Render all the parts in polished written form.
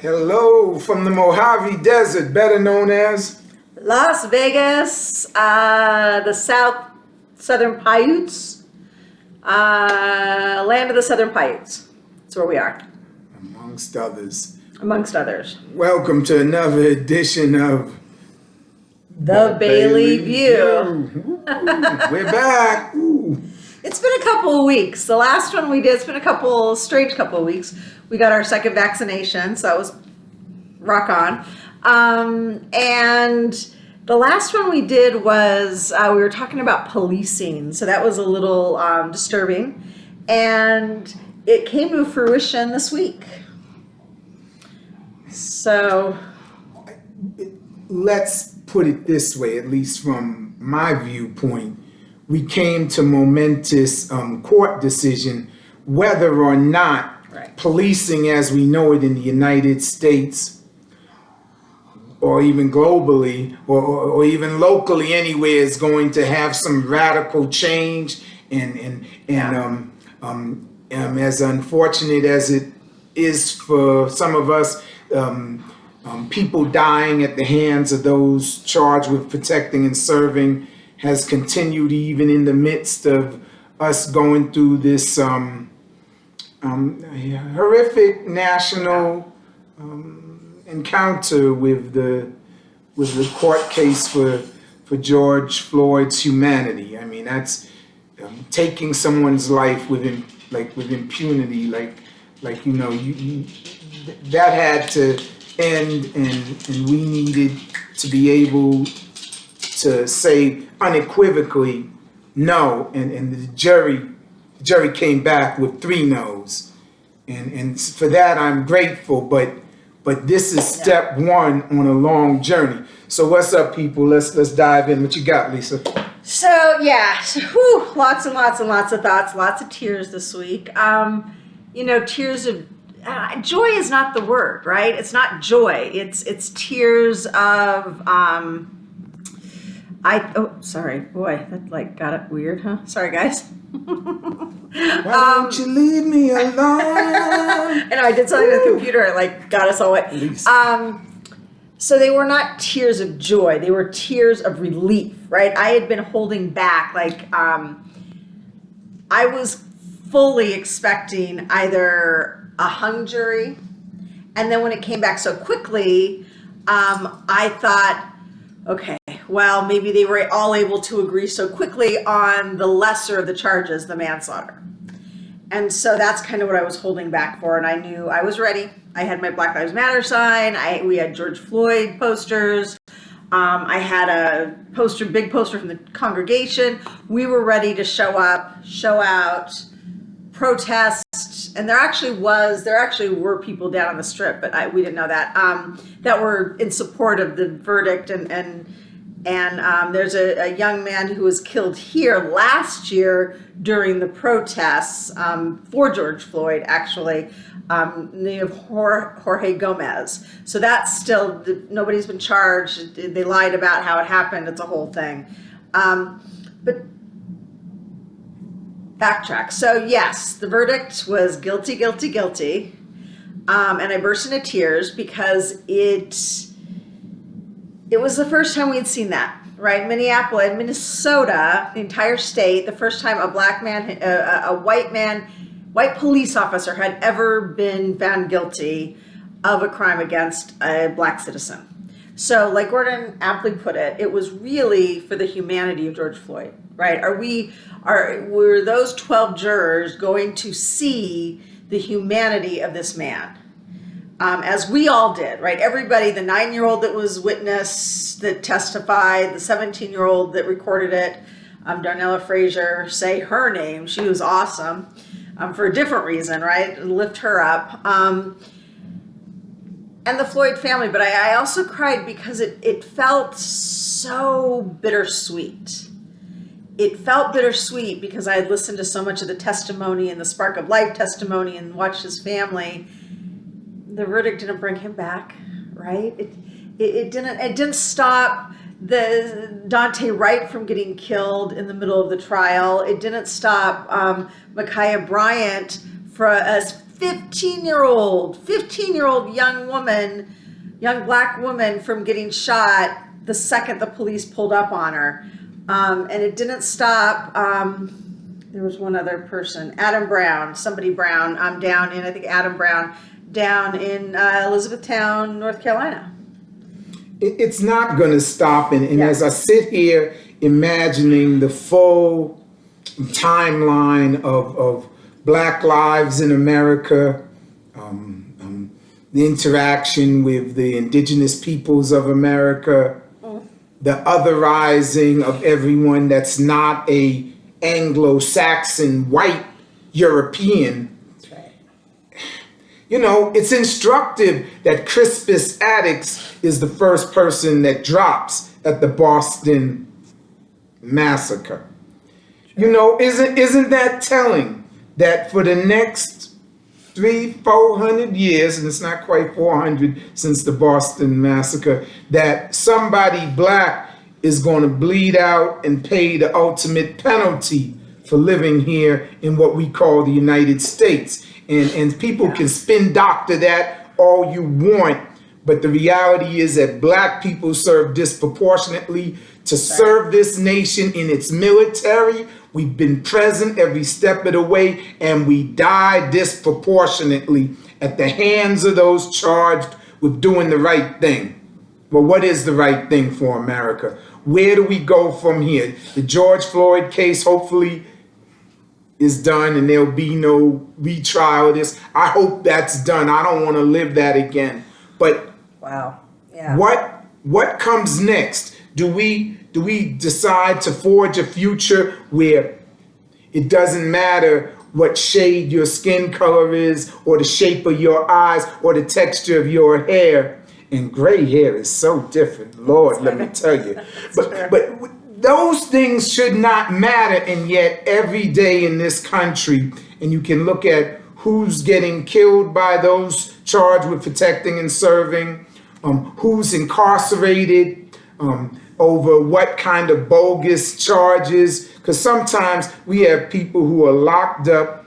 Hello from the Mojave Desert, better known as Las Vegas, the southern Paiutes, land of the Southern Paiutes. That's where we are, amongst others. amongst others. Welcome to another edition of The Bailey View. Ooh, we're back. Ooh. It's been a couple of weeks. The last one we did, it's been a strange couple of weeks. We got our second vaccination, so that was rock on. And the last one we did was we were talking about policing, so that was a little disturbing. And it came to fruition this week. So Let's put it this way, at least from my viewpoint. We came to momentous court decision whether or not Right. policing as we know it in the United States or even globally or even locally anywhere is going to have some radical change and as unfortunate as it is for some of us, people dying at the hands of those charged with protecting and serving has continued even in the midst of us going through this horrific national encounter with the court case for George Floyd's humanity. I mean, that's taking someone's life with impunity, like you know, you that had to end, and we needed to be able to say unequivocally no, and the jury came back with 3 no's, and for that I'm grateful. But this is step one on a long journey. So what's up, people? Let's dive in. What you got, Lisa? So lots and lots and lots of thoughts, lots of tears this week. Tears of joy is not the word, right? It's not joy. It's tears of sorry, boy, that got it weird, huh? Sorry, guys. Why don't you leave me alone? I know I did something to the computer, got us all wet. So they were not tears of joy. They were tears of relief, right? I had been holding back. I was fully expecting either a hung jury, and then when it came back so quickly, I thought, okay, well, maybe they were all able to agree so quickly on the lesser of the charges, the manslaughter. And so that's kind of what I was holding back for, and I knew I was ready. I had my Black Lives Matter sign. We had George Floyd posters. I had a big poster from the congregation. We were ready to show up, show out, protest. And there actually were people down on the strip, but we didn't know that, that were in support of the verdict. And there's a young man who was killed here last year during the protests for George Floyd, actually, named Jorge Gomez. So that's still, nobody's been charged. They lied about how it happened. It's a whole thing. But backtrack. So yes, the verdict was guilty, guilty, guilty. And I burst into tears because it was the first time we'd seen that, right? Minnesota, the entire state, the first time a black man, a white police officer had ever been found guilty of a crime against a black citizen. So like Gordon aptly put it, it was really for the humanity of George Floyd, right? Were those 12 jurors going to see the humanity of this man? As we all did, right? Everybody, the 9-year-old that was witness, that testified, the 17-year-old that recorded it, Darnella Frazier, say her name. She was awesome for a different reason, right? Lift her up. And the Floyd family, but I also cried because it felt so bittersweet. It felt bittersweet because I had listened to so much of the testimony and the Spark of Life testimony and watched his family. The verdict didn't bring him back, right? It didn't stop the Dante Wright from getting killed in the middle of the trial. It didn't stop Ma'Khia Bryant for a 15-year-old young black woman from getting shot the second the police pulled up on her. And it didn't stop. There was one other person, Adam Brown, down in, I think Adam Brown, down in Elizabethtown, North Carolina. It's not going to stop. And Yeah. as I sit here imagining the full timeline of Black lives in America, the interaction with the indigenous peoples of America, the otherizing of everyone that's not a Anglo-Saxon white European. That's right. You know, it's instructive that Crispus Attucks is the first person that drops at the Boston massacre. You know, isn't that telling that for the next 300-400 years, and it's not quite 400 since the Boston massacre, that somebody black is going to bleed out and pay the ultimate penalty for living here in what we call the United States. And people can spin doctor that all you want, but the reality is that black people serve disproportionately to serve this nation in its military. We've been present every step of the way, and we die disproportionately at the hands of those charged with doing the right thing. Well, what is the right thing for America? Where do we go from here? The George Floyd case hopefully is done and there'll be no retrial of this. I hope that's done. I don't want to live that again. But Wow. Yeah. what comes next? Do we decide to forge a future where it doesn't matter what shade your skin color is, or the shape of your eyes, or the texture of your hair? And gray hair is so different, Lord, let me tell you. But those things should not matter, and yet every day in this country, and you can look at who's getting killed by those charged with protecting and serving, who's incarcerated, over what kind of bogus charges, because sometimes we have people who are locked up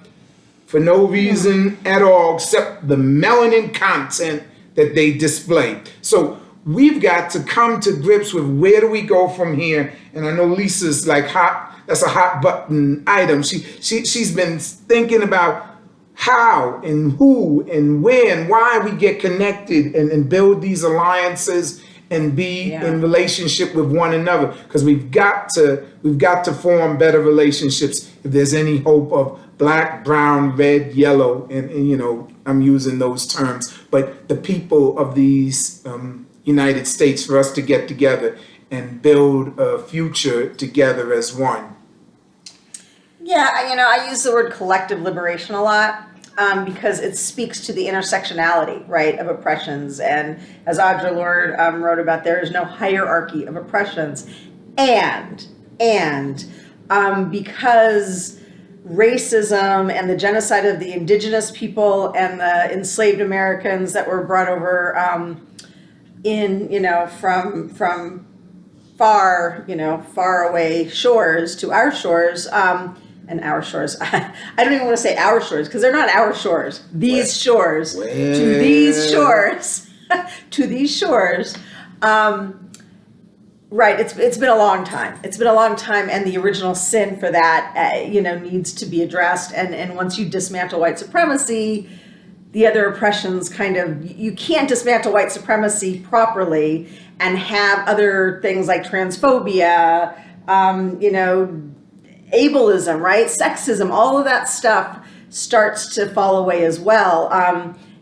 for no reason at all except the melanin content that they display. So we've got to come to grips with where do we go from here. And I know Lisa's like that's a hot button item. She's been thinking about how and who and when and why we get connected and build these alliances and be in relationship with one another, because we've got to form better relationships if there's any hope of black, brown, red, yellow, and you know, I'm using those terms, but the people of these United States, for us to get together and build a future together as one. Yeah, you know, I use the word collective liberation a lot. Because it speaks to the intersectionality, right, of oppressions. And as Audre Lorde wrote about, there is no hierarchy of oppressions. And because racism and the genocide of the indigenous people and the enslaved Americans that were brought over from far away shores to our shores, and our shores. I don't even want to say our shores, because they're not our shores. These shores, to these shores, to these shores. Right. It's been a long time. It's been a long time, and the original sin for that, needs to be addressed. And once you dismantle white supremacy, the other oppressions you can't dismantle white supremacy properly and have other things like transphobia, ableism, right? Sexism, all of that stuff starts to fall away as well.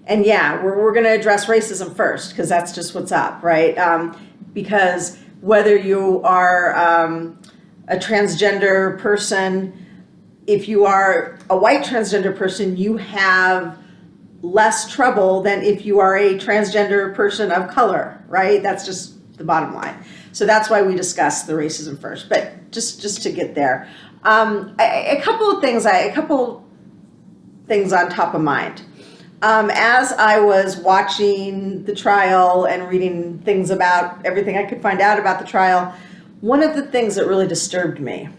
And yeah, we're going to address racism first, because that's just what's up, right? Because whether you are a transgender person, if you are a white transgender person, you have less trouble than if you are a transgender person of color, right? That's just the bottom line. So that's why we discuss the racism first, but just to get there. A couple things on top of mind. As I was watching the trial and reading things about everything I could find out about the trial, one of the things that really disturbed me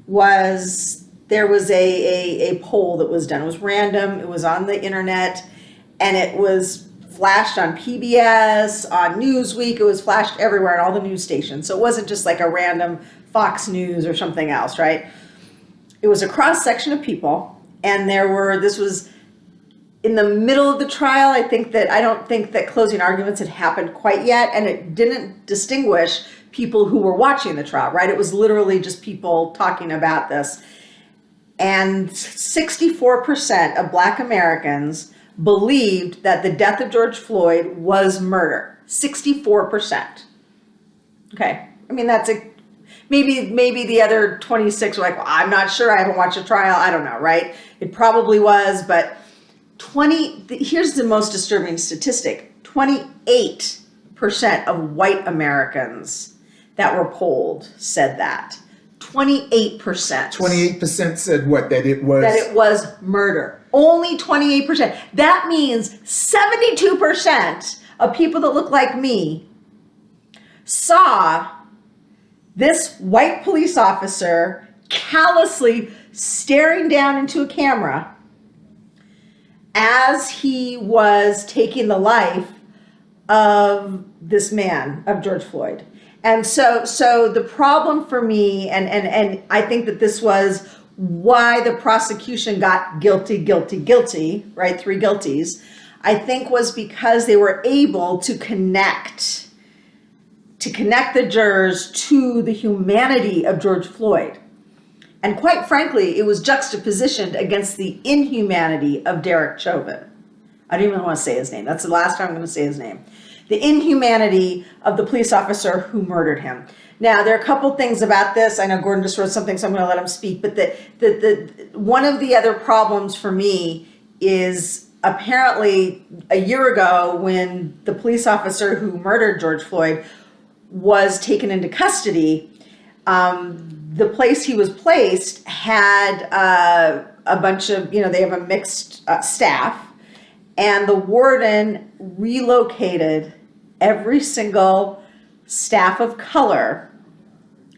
was there was a poll that was done. It was random. It was on the internet, and it was flashed on PBS, on Newsweek. It was flashed everywhere on all the news stations. So it wasn't just like a random Fox News or something else, right? It was a cross section of people, and this was in the middle of the trial. I don't think that closing arguments had happened quite yet, and it didn't distinguish people who were watching the trial, right? It was literally just people talking about this. And 64% of Black Americans believed that the death of George Floyd was murder. 64%. Okay. I mean, maybe the other 26 were like, well, I'm not sure. I haven't watched the trial. I don't know, right? It probably was, but here's the most disturbing statistic. 28% of white Americans that were polled said that. 28%. 28% said what? That it was murder. Only 28%. That means 72% of people that look like me saw this white police officer callously staring down into a camera as he was taking the life of this man, of George Floyd. And so the problem for me, and I think that this was why the prosecution got guilty, right? 3 guilties, I think was because they were able to connect the jurors to the humanity of George Floyd. And quite frankly, it was juxtapositioned against the inhumanity of Derek Chauvin. I don't even want to say his name. That's the last time I'm going to say his name. The inhumanity of the police officer who murdered him. Now, there are a couple things about this. I know Gordon just wrote something, so I'm going to let him speak. But one of the other problems for me is apparently a year ago when the police officer who murdered George Floyd was taken into custody, the place he was placed had a bunch of, they have a mixed staff, and the warden relocated every single staff of color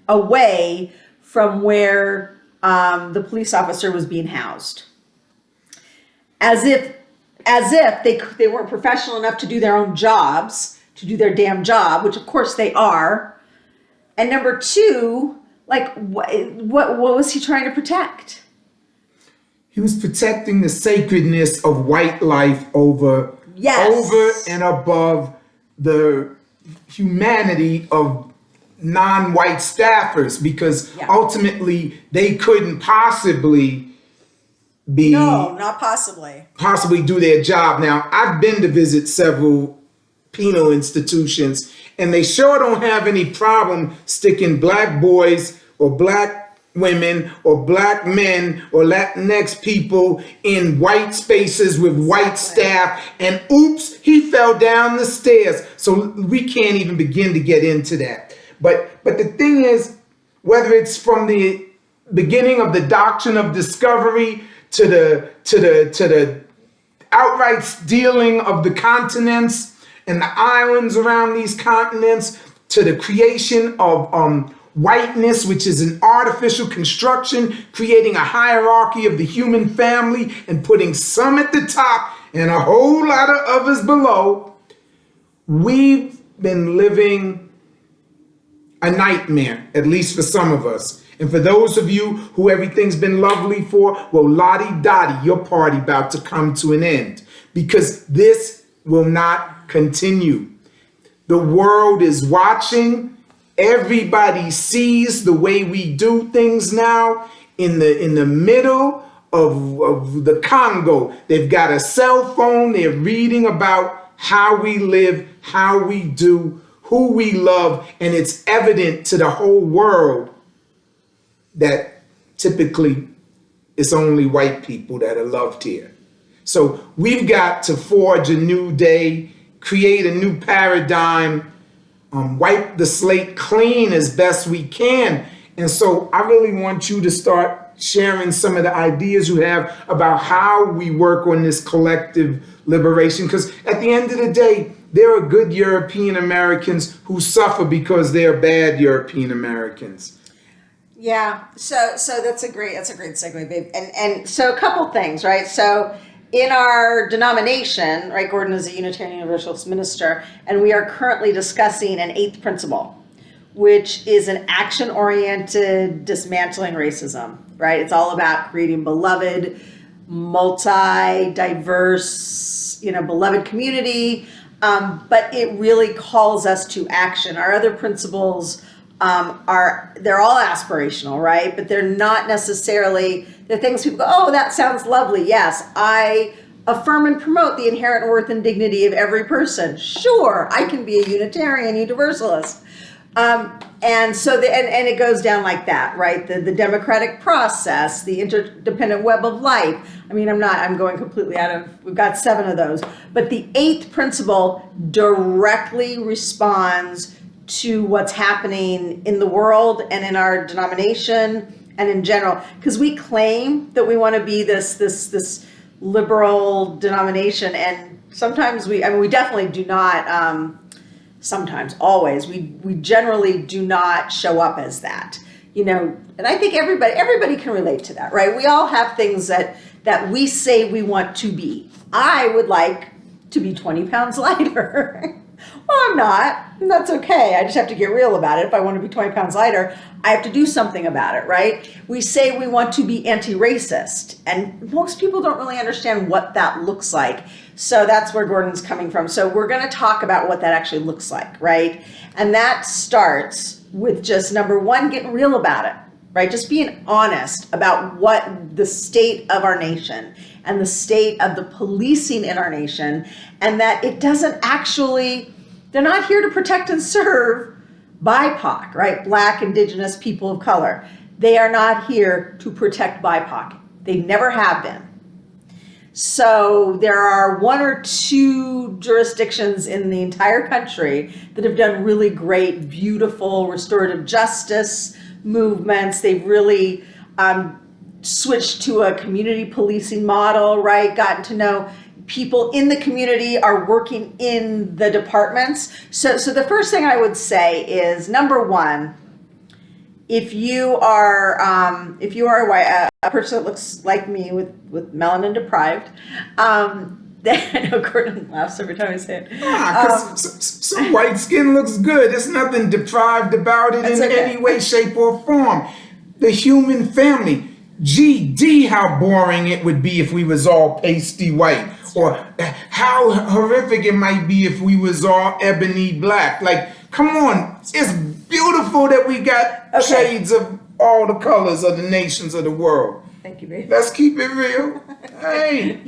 away from where the police officer was being housed, as if they weren't professional enough to do their own jobs, to do their damn job, which of course they are. And number 2, like what was he trying to protect? He was protecting the sacredness of white life over and above the humanity of non-white staffers, because ultimately they couldn't possibly not possibly do their job. Now, I've been to visit several penal institutions, and they sure don't have any problem sticking Black boys or Black women or Black men or Latinx people in white spaces with white staff, and oops, he fell down the stairs. So we can't even begin to get into that. But the thing is, whether it's from the beginning of the doctrine of discovery to the outright stealing of the continents and the islands around these continents, to the creation of whiteness, which is an artificial construction, creating a hierarchy of the human family and putting some at the top and a whole lot of others below, we've been living a nightmare, at least for some of us. And for those of you who everything's been lovely for, well, lottie-dottie, your party about to come to an end, because this will not continue. The world is watching. Everybody sees the way we do things now. In the middle of the Congo, they've got a cell phone. They're reading about how we live, how we do, who we love, and it's evident to the whole world that typically it's only white people that are loved here. So we've got to forge a new day, create a new paradigm, wipe the slate clean as best we can. And so I really want you to start sharing some of the ideas you have about how we work on this collective liberation. Because at the end of the day, there are good European Americans who suffer because they're bad European Americans. Yeah, so that's a great segue, babe. And so a couple things, right? So in our denomination, right, Gordon is a Unitarian Universalist minister, and we are currently discussing an eighth principle, which is an action-oriented dismantling racism, right? It's all about creating beloved, multi-diverse, beloved community, but it really calls us to action. Our other principles they're all aspirational, right? But they're not necessarily, they're things people go, oh, that sounds lovely. Yes, I affirm and promote the inherent worth and dignity of every person. Sure, I can be a Unitarian Universalist. And so and it goes down like that, right? The democratic process, the interdependent web of life. I mean, I'm going completely we've got 7 of those. But the 8th principle directly responds to what's happening in the world and in our denomination and in general, because we claim that we want to be this liberal denomination, and sometimes we definitely do not, sometimes, always, we generally do not show up as that, and I think everybody can relate to that, right? We all have things that we say we want to be. I would like to be 20 pounds lighter. Well, I'm not, and that's okay. I just have to get real about it. If I want to be 20 pounds lighter, I have to do something about it, right? We say we want to be anti-racist, and most people don't really understand what that looks like. So that's where Gordon's coming from. So we're going to talk about what that actually looks like, right? And that starts with just number 1, getting real about it, right? Just being honest about what the state of our nation and the state of the policing in our nation, and that it doesn't actually, they're not here to protect and serve BIPOC, right? Black, Indigenous, people of color. They are not here to protect BIPOC. They never have been. So there are 1 or 2 jurisdictions in the entire country that have done really great, beautiful restorative justice movements. They've really switched to a community policing model, right? Gotten to know people in the community, are working in the departments. So the first thing I would say is, number 1, if you are a person that looks like me with melanin deprived, then I know Gordon laughs every time I say it. Because some white skin looks good. There's nothing deprived about it in any way, shape, or form. The human family. GD, how boring it would be if we was all pasty white, or how horrific it might be if we was all ebony black. Like, come on, it's beautiful that we got shades of all the colors of the nations of the world. Thank you, baby. Let's keep it real. Hey.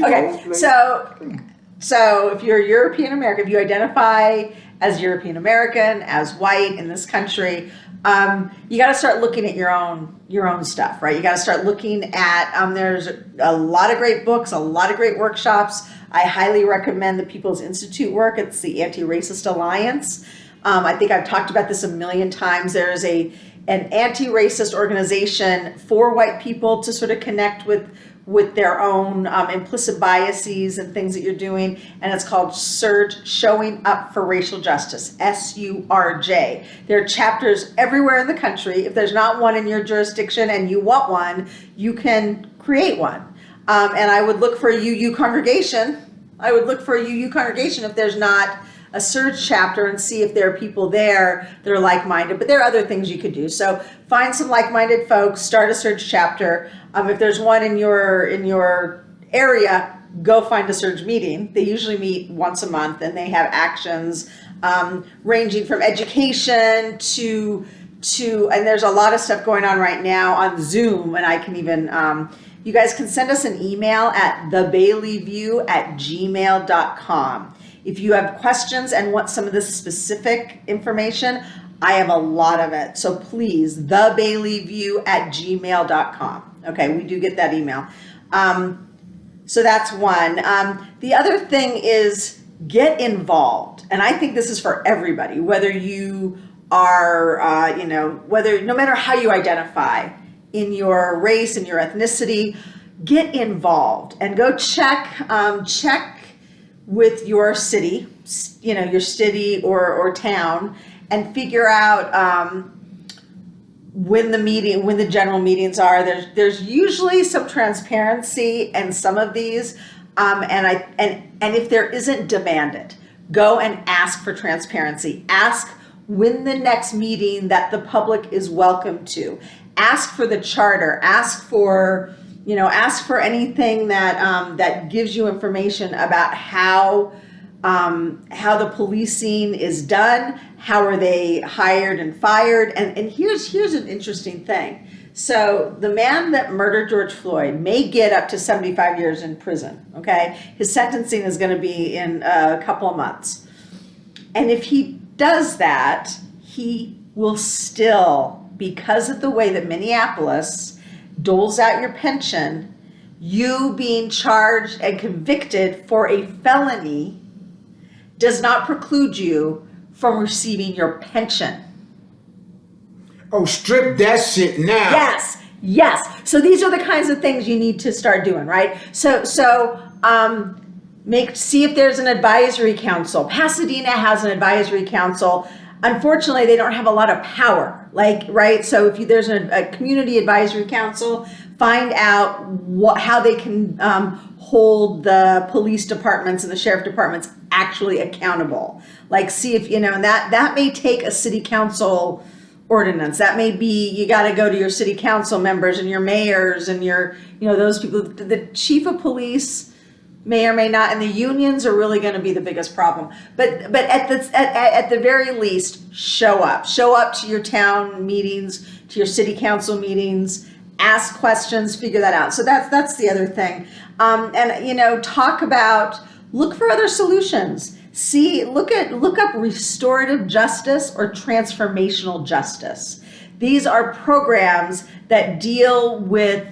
Okay, so if you're European American, if you identify as European American, as white in this country, you got to start looking at your own stuff, right? You got to start looking at, there's a lot of great books, a lot of great workshops. I highly recommend the People's Institute work. It's the Anti-Racist Alliance. I think I've talked about this a million times. There's an anti-racist organization for white people to sort of connect with their own implicit biases and things that you're doing, and it's called SURJ, Showing Up for Racial Justice, SURJ. There are chapters everywhere in the country. If there's not one in your jurisdiction and you want one, you can create one. And I would look for a UU congregation. If there's not a SURJ chapter, and see if there are people there that are like-minded. But there are other things you could do. So find some like-minded folks, start a SURJ chapter. If there's one in your area, go find a SURJ meeting. They usually meet once a month, and they have actions ranging from education to and there's a lot of stuff going on right now on Zoom, and I can even you guys can send us an email at thebaileyview@gmail.com. If you have questions and want some of this specific information, I have a lot of it. So please, thebaileyview@gmail.com. Okay, we do get that email. So that's one. The other thing is get involved. And I think this is for everybody, whether you are, no matter how you identify in your race and your ethnicity, get involved and go check with your city, your city or town, and figure out when the general meetings are. There's usually some transparency in some of these, and if there isn't, demand it. Go and ask for transparency. Ask when the next meeting that the public is welcome to. Ask for the charter. Ask for anything that gives you information about how the policing is done, how are they hired and fired, and here's an interesting thing. So the man that murdered George Floyd may get up to 75 years in prison, okay? His sentencing is gonna be in a couple of months. And if he does that, he will still, because of the way that Minneapolis doles out your pension, you being charged and convicted for a felony does not preclude you from receiving your pension. Oh, strip that shit now. Yes. So these are the kinds of things you need to start doing, right? So see if there's an advisory council. Pasadena has an advisory council. Unfortunately, they don't have a lot of power, right? So if there's a community advisory council, find out how they can hold the police departments and the sheriff departments actually accountable. See if, and that may take a city council ordinance. That may be, you got to go to your city council members and your mayors and your, those people. The chief of police may or may not, and the unions are really going to be the biggest problem. But at the very least, show up to your town meetings, to your city council meetings, ask questions, figure that out. So that's the other thing. Look for other solutions. Look up restorative justice or transformational justice. These are programs that deal with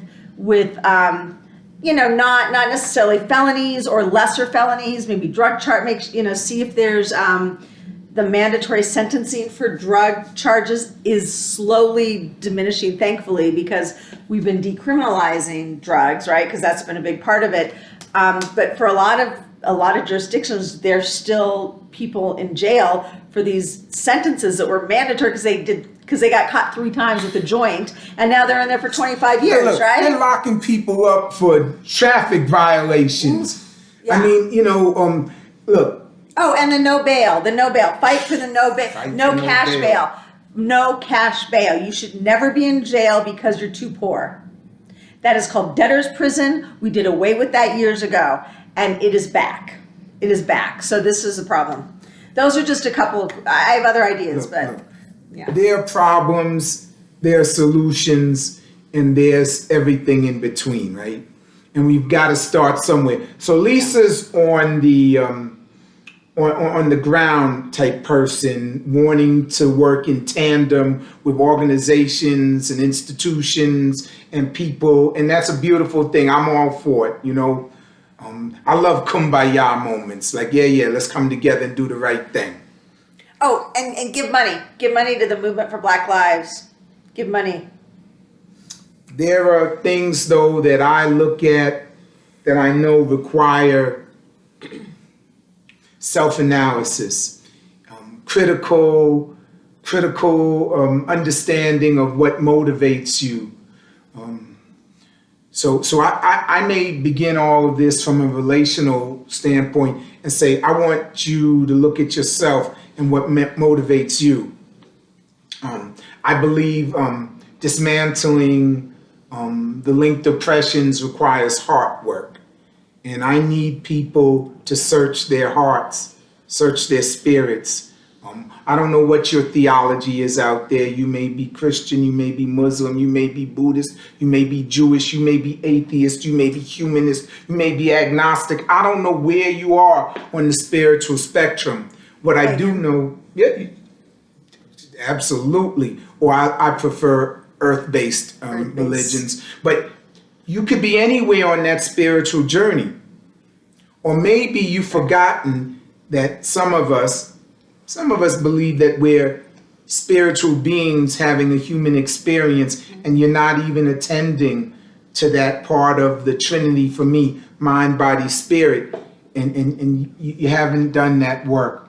not necessarily felonies or lesser felonies, maybe drug charge, see if there's the mandatory sentencing for drug charges is slowly diminishing, thankfully, because we've been decriminalizing drugs, right? Because that's been a big part of it. But for a lot of jurisdictions, there's still people in jail for these sentences that were mandatory because they got caught 3 times with a joint, and now they're in there for 25 years, look, right? They're locking people up for traffic violations. Yeah. I mean, look. Oh, and the no bail. Fight for the no bail. No cash bail. No cash bail. You should never be in jail because you're too poor. That is called debtor's prison. We did away with that years ago, and it is back. So this is a problem. Those are just a couple of, I have other ideas, but yeah. There are problems, there are solutions, and there's everything in between, right? And we've got to start somewhere. So Lisa's on the ground type person, wanting to work in tandem with organizations and institutions and people, and that's a beautiful thing. I'm all for it, I love kumbaya moments, let's come together and do the right thing. Oh, and give money to the movement for Black Lives. Give money. There are things, though, that I look at that I know require self-analysis, critical understanding of what motivates you. So I may begin all of this from a relational standpoint and say, I want you to look at yourself and what motivates you. I believe dismantling the linked oppressions requires heart work. And I need people to search their hearts, search their spirits. I don't know what your theology is out there. You may be Christian, you may be Muslim, you may be Buddhist, you may be Jewish, you may be atheist, you may be humanist, you may be agnostic. I don't know where you are on the spiritual spectrum. What I do know, absolutely. Or I prefer earth-based religions. But you could be anywhere on that spiritual journey. Or maybe you've forgotten that some of us believe that we're spiritual beings having a human experience, and you're not even attending to that part of the Trinity for me, mind, body, spirit, and you haven't done that work.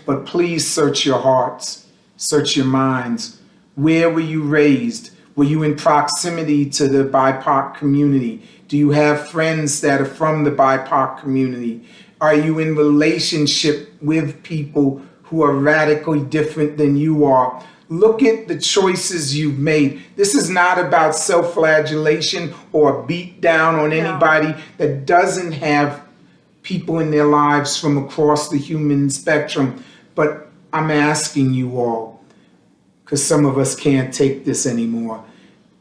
But please search your hearts, search your minds. Where were you raised? Were you in proximity to the BIPOC community? Do you have friends that are from the BIPOC community? Are you in relationship with people who are radically different than you are? Look at the choices you've made. This is not about self-flagellation or a beat down on anybody that doesn't have people in their lives from across the human spectrum. But I'm asking you all, because some of us can't take this anymore.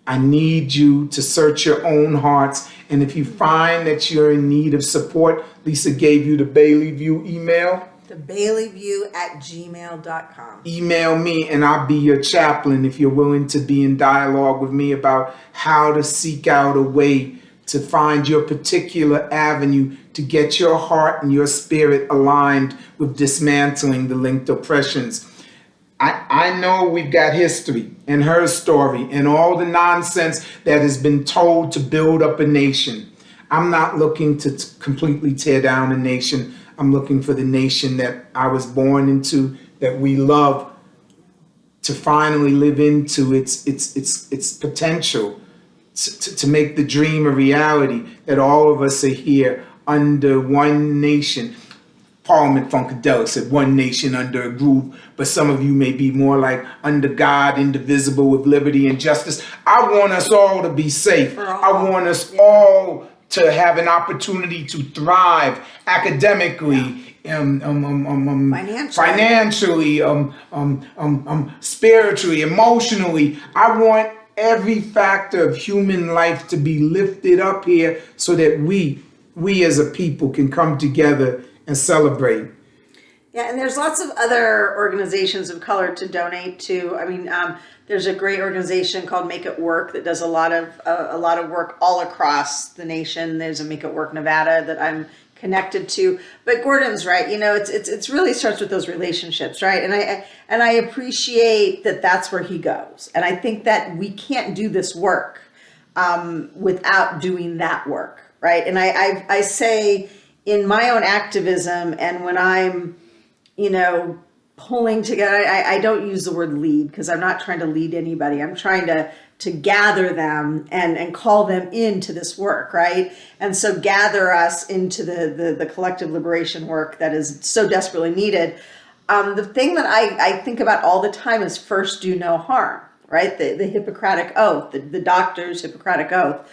I need you to search your own hearts. And if you find that you're in need of support, Lisa gave you the Bailey View email. TheBaileyView@gmail.com. Email me and I'll be your chaplain if you're willing to be in dialogue with me about how to seek out a way to find your particular avenue to get your heart and your spirit aligned with dismantling the linked oppressions. I know we've got history and her story and all the nonsense that has been told to build up a nation. I'm not looking to completely tear down a nation. I'm looking for the nation that I was born into, that we love, to finally live into its potential, to make the dream a reality, that all of us are here under one nation. Parliament Funkadelic said one nation under a groove, but some of you may be more like under God, indivisible with liberty and justice. I want us all to be safe. I want us all to have an opportunity to thrive academically, financially, spiritually, emotionally. I want every factor of human life to be lifted up here so that we as a people can come together and celebrate. Yeah, and there's lots of other organizations of color to donate to. I mean, there's a great organization called Make It Work that does a lot of work all across the nation. There's a Make It Work Nevada that I'm connected to. But Gordon's right. You know, it's really starts with those relationships, right? And I appreciate that that's where he goes. And I think that we can't do this work without doing that work, right? And I say, in my own activism and when I'm, pulling together, I don't use the word lead because I'm not trying to lead anybody. I'm trying to gather them and call them into this work, right? And so gather us into the collective liberation work that is so desperately needed. The thing that I think about all the time is first do no harm, right? The Hippocratic Oath, the doctor's Hippocratic Oath.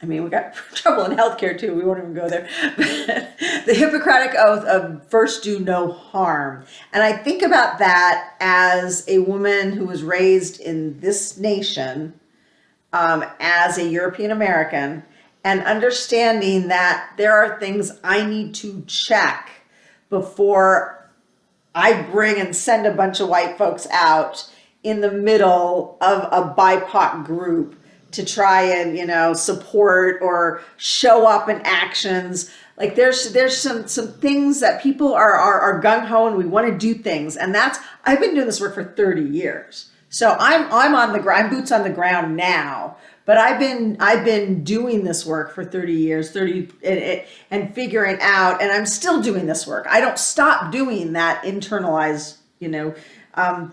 We got trouble in healthcare too. We won't even go there. The Hippocratic Oath of first do no harm. And I think about that as a woman who was raised in this nation as a European American, and understanding that there are things I need to check before I bring and send a bunch of white folks out in the middle of a BIPOC group to try and, support or show up in actions. Like there's some things that people are gung-ho and we want to do things. And I've been doing this work for 30 years. So I'm on the ground, I'm boots on the ground now, but I've been doing this work for 30 years, and figuring out, and I'm still doing this work. I don't stop doing that internalized,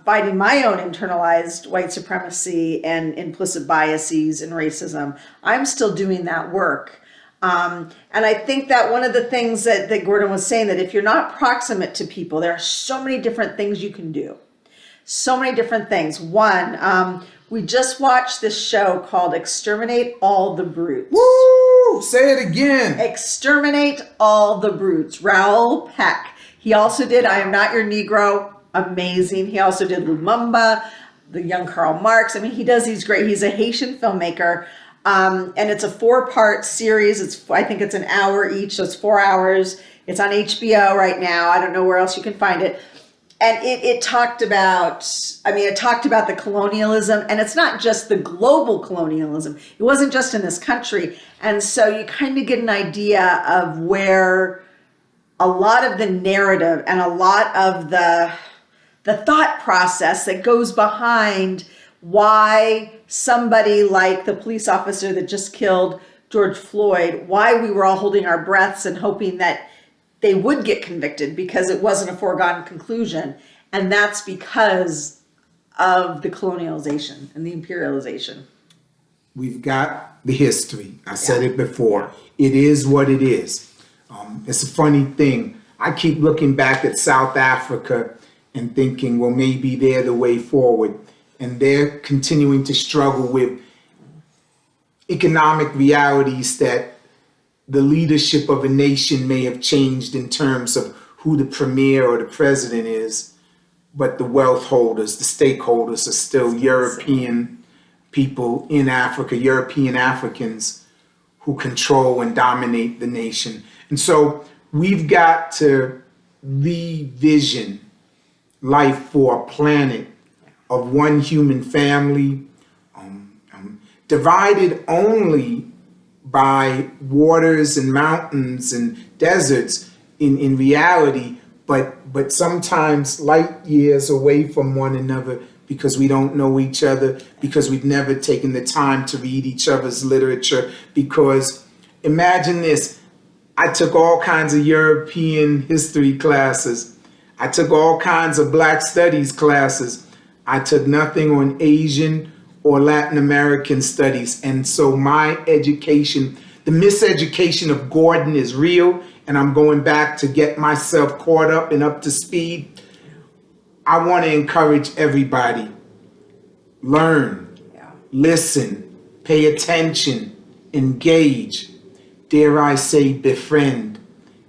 fighting my own internalized white supremacy and implicit biases and racism. I'm still doing that work. And I think that one of the things that Gordon was saying, that if you're not proximate to people, there are so many different things you can do. So many different things. One, we just watched this show called Exterminate All the Brutes. Woo! Say it again. Exterminate All the Brutes. Raoul Peck. He also did I Am Not Your Negro. Amazing. He also did Lumumba, the young Karl Marx. He's great. He's a Haitian filmmaker. And it's a 4-part series. I think it's an hour each, so it's 4 hours. It's on HBO right now. I don't know where else you can find it. And it talked about the colonialism, and it's not just the global colonialism. It wasn't just in this country. And so you kind of get an idea of where a lot of the narrative and a lot of the thought process that goes behind why somebody like the police officer that just killed George Floyd, why we were all holding our breaths and hoping that they would get convicted because it wasn't a foregone conclusion. And that's because of the colonialization and the imperialization. We've got the history. I said it before. It is what it is. It's a funny thing. I keep looking back at South Africa and thinking, well, maybe they're the way forward. And they're continuing to struggle with economic realities that the leadership of a nation may have changed in terms of who the premier or the president is, but the wealth holders, the stakeholders are still European people in Africa, European Africans who control and dominate the nation. And so we've got to revision life for a planet of one human family, divided only by waters and mountains and deserts in reality, but sometimes light years away from one another because we don't know each other, because we've never taken the time to read each other's literature. Because imagine this, I took all kinds of European history classes. I took all kinds of Black studies classes. I took nothing on Asian or Latin American studies. And so my education, the miseducation of Gordon is real, and I'm going back to get myself caught up and up to speed. I want to encourage everybody, learn, listen, pay attention, engage, dare I say befriend,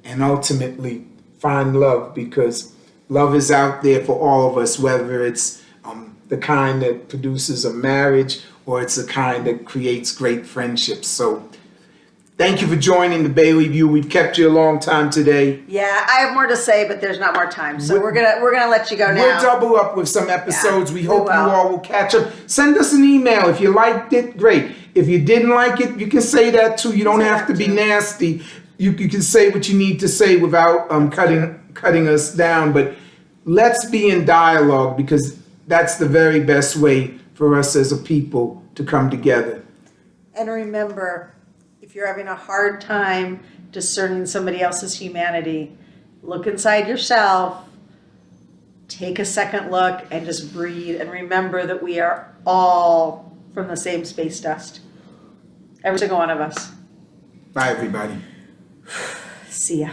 and ultimately find love, because love is out there for all of us, whether it's the kind that produces a marriage or it's the kind that creates great friendships. So thank you for joining the Bailey View. We've kept you a long time today. Yeah, I have more to say, but there's not more time. So we're gonna let you go now. We'll double up with some episodes. Yeah, we hope we you will. all will catch up. Send us an email. If you liked it, great. If you didn't like it, you can say that too. You don't have to be nasty. You can say what you need to say without cutting us down. But let's be in dialogue, because that's the very best way for us as a people to come together. And remember, if you're having a hard time discerning somebody else's humanity, look inside yourself, take a second look, and just breathe. And remember that we are all from the same space dust. Every single one of us. Bye, everybody. See ya.